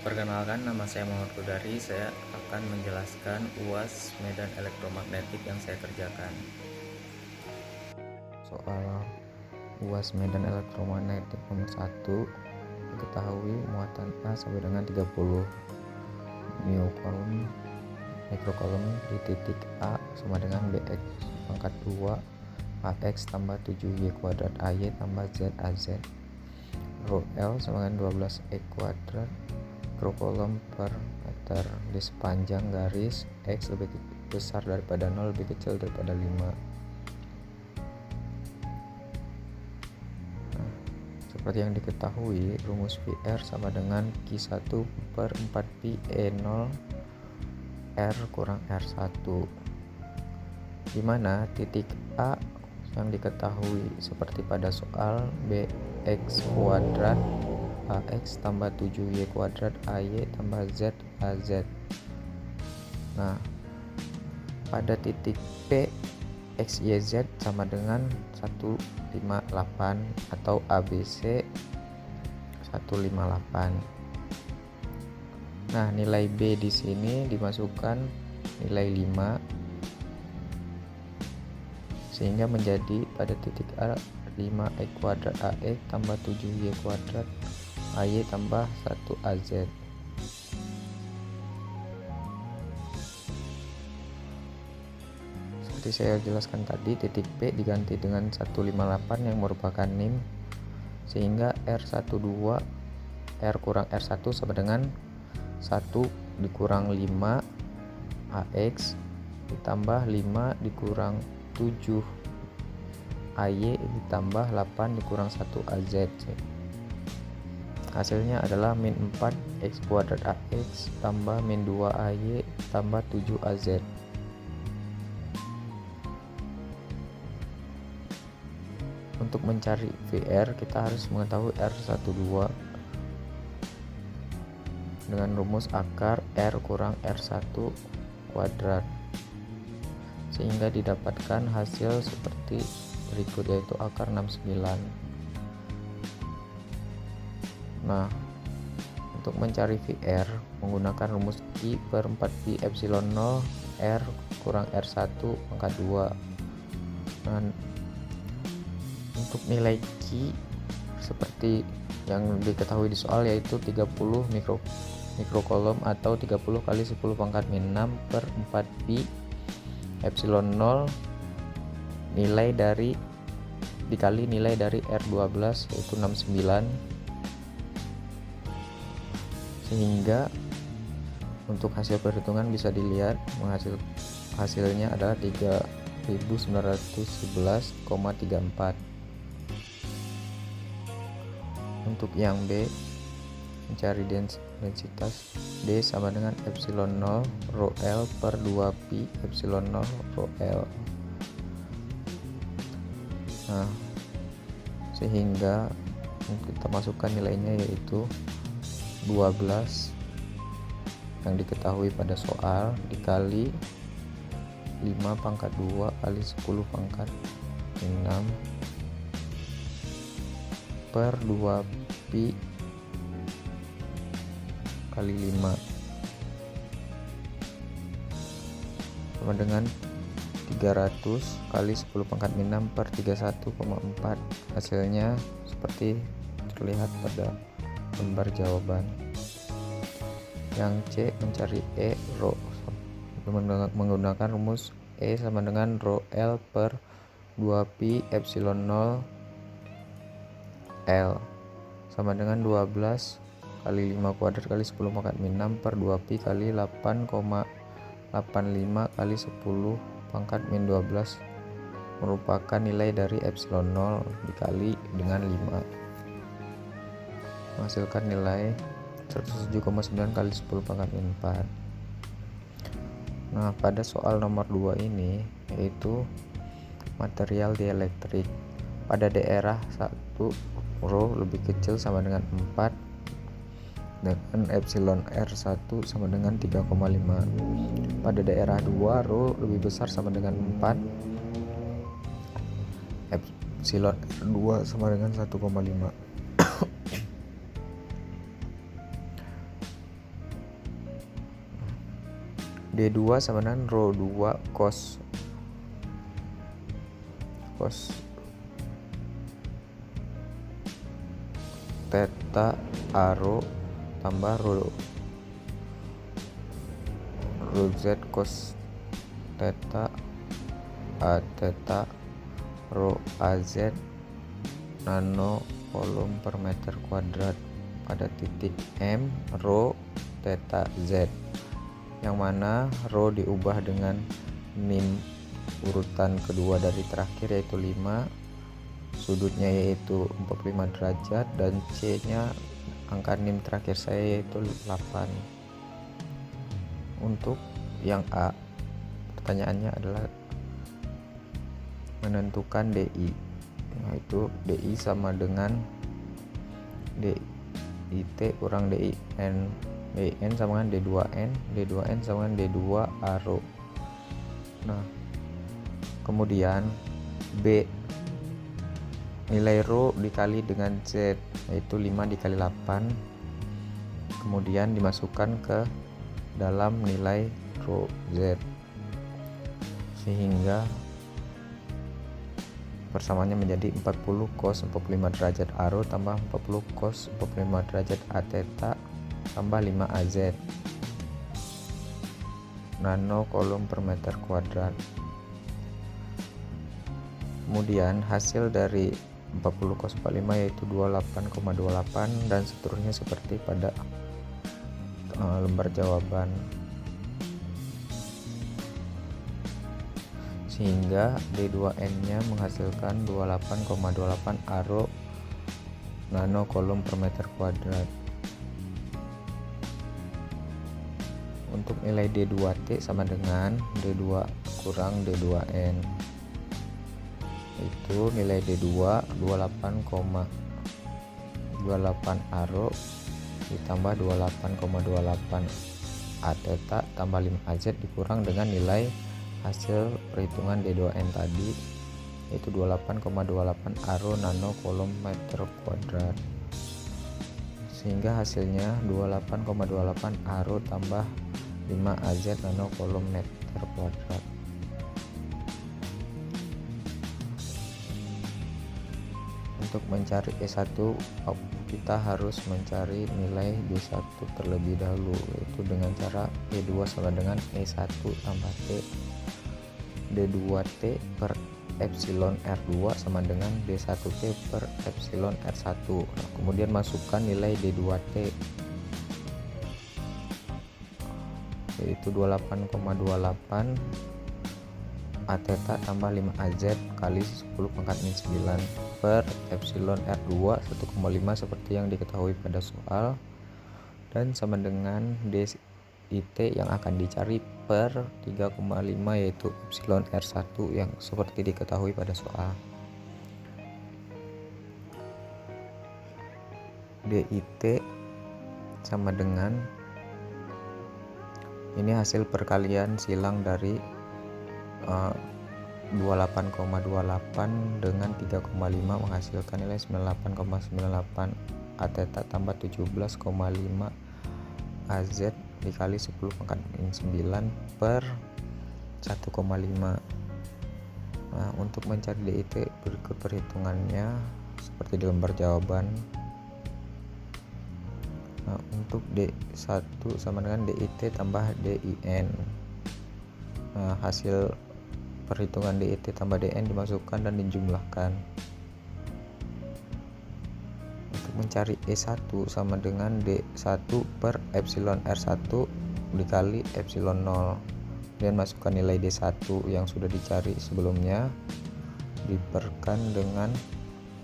Perkenalkan, nama saya Muhammad Kudari. Saya akan menjelaskan UAS Medan Elektromagnetik yang saya kerjakan. Soal UAS Medan Elektromagnetik nomor 1, diketahui muatan A sama dengan 30 mikrocoulomb di titik A sama dengan Bx pangkat 2 AX tambah 7Y kuadrat AY tambah Z AZ. Rho L sama dengan 12E kuadrat mikrocoulomb per meter di sepanjang garis X lebih besar daripada 0 lebih kecil daripada 5. Seperti yang diketahui, rumus VR sama dengan Q1 per 4Pi E0 R kurang R1, di mana titik A yang diketahui seperti pada soal Bx kuadrat AX tambah 7Y kuadrat AY tambah Z AZ. Nah, pada titik P XYZ sama dengan 158 atau ABC 158. Nah, nilai B di sini dimasukkan nilai 5 sehingga menjadi pada titik A 5E kuadrat AX tambah 7Y kuadrat AY tambah 1 AZ. Seperti saya jelaskan tadi, titik P diganti dengan 158 yang merupakan NIM, sehingga R12 R kurang R1 sama dengan 1 dikurang 5 AX ditambah 5 dikurang 7 AY ditambah 8 dikurang 1 AZ. Hasilnya adalah min 4 X kuadrat AX tambah min 2 AY tambah 7 AZ. Untuk mencari VR, kita harus mengetahui R12 dengan rumus akar R kurang R1 kuadrat, sehingga didapatkan hasil seperti berikut, yaitu akar 69. Nah, untuk mencari VR menggunakan rumus Q per 4Pi epsilon 0 R kurang R1 pangkat 2. Nah, untuk nilai Q seperti yang diketahui di soal, yaitu 30 mikrocoulomb atau 30 kali 10 pangkat min 6 per 4Pi epsilon 0 nilai dari dikali nilai dari R12 yaitu 69, sehingga untuk hasil perhitungan bisa dilihat hasilnya adalah 3911,34. Untuk yang B, mencari densitas D sama dengan epsilon 0 rho L per 2Pi epsilon 0 rho L. Nah, sehingga kita masukkan nilainya, yaitu 12 yang diketahui pada soal dikali 5 pangkat 2 kali 10 pangkat 6 per 2Pi kali 5 sama dengan 300 kali 10 pangkat min 6 per 31,4. Hasilnya seperti terlihat pada lembar jawaban. Yang C, mencari E rho menggunakan rumus E sama dengan rho L per 2Pi epsilon 0 L sama dengan 12 kali 5 kuadrat kali 10 pangkat min 6 per 2Pi kali 8,85 kali 10 pangkat min 12 merupakan nilai dari epsilon 0 dikali dengan 5 menghasilkan nilai 107,9 kali 10 pangkat min 4. Nah, pada soal nomor 2 ini, yaitu material dielektrik pada daerah 1 rho lebih kecil sama dengan 4 dengan epsilon R1 sama dengan 3,5. Pada daerah 2 rho lebih besar sama dengan 4 epsilon R2 sama dengan 1,5. D2 sama dengan rho 2 cos theta A rho tambah rho z cos theta A theta rho az nano kolom per meter kuadrat pada titik M rho theta z, yang mana rho diubah dengan min urutan kedua dari terakhir yaitu 5, sudutnya yaitu 45 derajat, dan C nya angka nim terakhir saya yaitu 8. Untuk yang A, pertanyaannya adalah menentukan DI, yaitu DI sama dengan DIT kurang DIN. DIN sama dengan D2N, D2N sama dengan D2 A rho. Nah, kemudian B, nilai rho dikali dengan Z, yaitu 5 dikali 8, kemudian dimasukkan ke dalam nilai rho Z, sehingga persamaannya menjadi 40 cos 45 derajat A rho tambah 40 cos 45 derajat A theta tambah 5 AZ nano kolom per meter kuadrat. Kemudian hasil dari 40 cos 45 yaitu 28,28, dan seterusnya seperti pada lembar jawaban, sehingga D2N nya menghasilkan 28,28 A rho nano kolom per meter kuadrat. Untuk nilai D2T sama dengan D2 kurang D2N, itu nilai D2 28,28 A rho ditambah 28,28 A theta tambah 5 AZ dikurang dengan nilai hasil perhitungan D2N tadi yaitu 28,28 A rho nano kolom meter kuadrat, sehingga hasilnya 28,28 A rho tambah 5 AZ nano kolom meter kuadrat. Untuk mencari E1 kita harus mencari nilai D1 terlebih dahulu, yaitu dengan cara E2 sama dengan E1 tambah T D2T per epsilon R2 sama dengan D1T per epsilon R1. Nah, kemudian masukkan nilai D2T yaitu 28,28 A theta tambah 5 AZ kali 10 pangkat min 9 per epsilon R2 1,5 seperti yang diketahui pada soal, dan sama dengan DIT yang akan dicari per 3,5 yaitu epsilon R1 yang seperti diketahui pada soal. DIT sama dengan, ini hasil perkalian silang dari 28,28 dengan 3,5 menghasilkan nilai 98,98 A theta tambah 17,5 AZ dikali 10 pangkat min 9 per 1,5. Nah, untuk mencari DIT berikut perhitungannya seperti di lembar jawaban. Nah, untuk D1 sama dengan DIT tambah DIN. Nah, hasil perhitungan DIT tambah DN dimasukkan dan dijumlahkan. Untuk mencari E1 sama dengan D1 per epsilon R1 dikali epsilon 0, dan masukkan nilai D1 yang sudah dicari sebelumnya diperkan dengan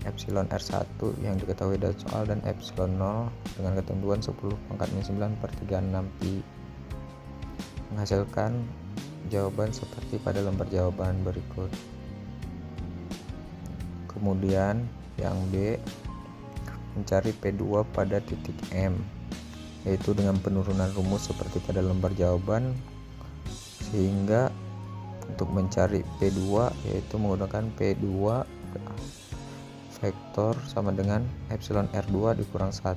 epsilon R1 yang diketahui dari soal dan epsilon 0 dengan ketentuan 10 pangkat min 9 per 36 pi, menghasilkan jawaban seperti pada lembar jawaban berikut. Kemudian yang B, mencari P2 pada titik M, yaitu dengan penurunan rumus seperti pada lembar jawaban, sehingga untuk mencari P2 yaitu menggunakan P2 vektor sama dengan epsilon R2 dikurang 1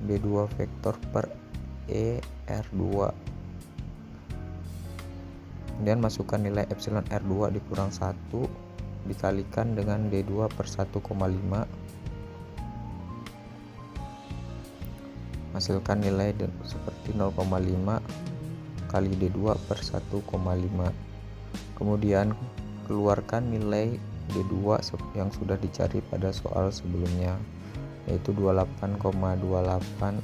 D2 vektor per E R2 Kemudian masukkan nilai epsilon R2 dikurang 1 dikalikan dengan D2 per 1,5. Hasilkan nilai seperti 0,5 kali D2 per 1,5. Kemudian keluarkan nilai D2 yang sudah dicari pada soal sebelumnya, yaitu 28,28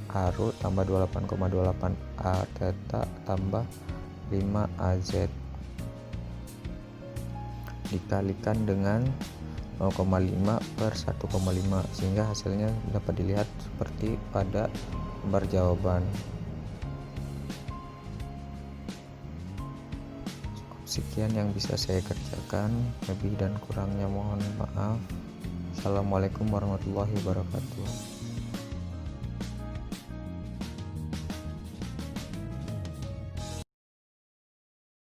ARO tambah 28,28 A theta tambah 5 AZ dikalikan dengan 0,5 per 1,5, sehingga hasilnya dapat dilihat seperti pada gambar jawaban. Sekian yang bisa saya kerjakan, lebih dan kurangnya mohon maaf. Assalamualaikum warahmatullahi wabarakatuh.